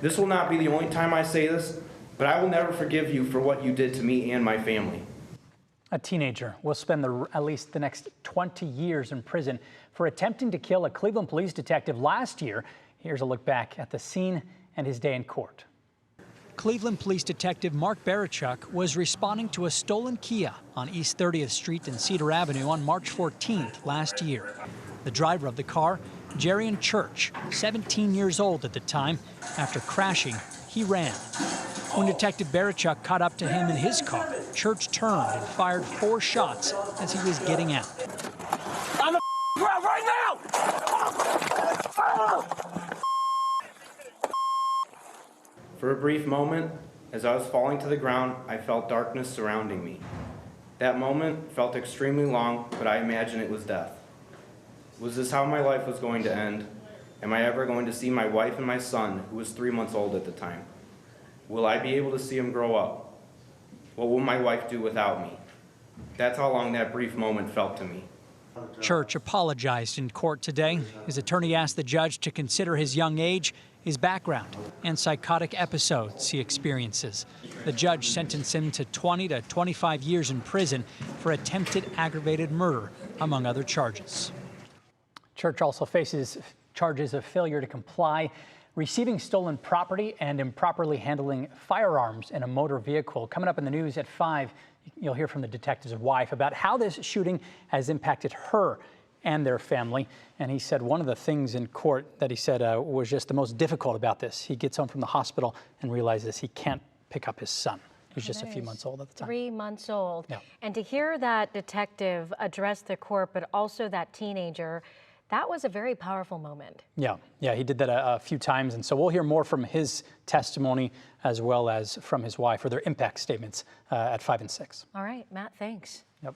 This will not be the only time I say this, but I will never forgive you for what you did to me and my family. A teenager will spend at least the next 20 years in prison for attempting to kill a Cleveland police detective last year. Here's a look back at the scene and his day in court. Cleveland Police Detective Mark Barachuk was responding to a stolen Kia on East 30th Street and Cedar Avenue on March 14th last year. The driver of the car, Jayrion Church, 17 years old at the time. After crashing, he ran. When Detective Barachuk caught up to him in his car, Church turned and fired 4 shots as he was getting out. On the ground right now! For a brief moment, as I was falling to the ground, I felt darkness surrounding me. That moment felt extremely long, but I imagined it was death. Was this how my life was going to end? Am I ever going to see my wife and my son, who was 3 months old at the time? Will I be able to see him grow up? What will my wife do without me? That's how long that brief moment felt to me. Church apologized in court today. His attorney asked the judge to consider his young age, his background, and psychotic episodes he experiences. The judge sentenced him to 20 to 25 years in prison for attempted aggravated murder, among other charges. Church also faces charges of failure to comply, receiving stolen property, and improperly handling firearms in a motor vehicle. Coming up in the news at 5, you'll hear from the detective's wife about how this shooting has impacted her and their family. And he said one of the things in court that he said was just the most difficult about this. He gets home from the hospital and realizes he can't pick up his son. He was just a few months old at the time. 3 months old. Yeah. And to hear that detective address the court, but also that teenager, that was a very powerful moment. Yeah, he did that a few times. And so we'll hear more from his testimony as well as from his wife or their impact statements at 5 and 6. All right, Matt, thanks. Yep.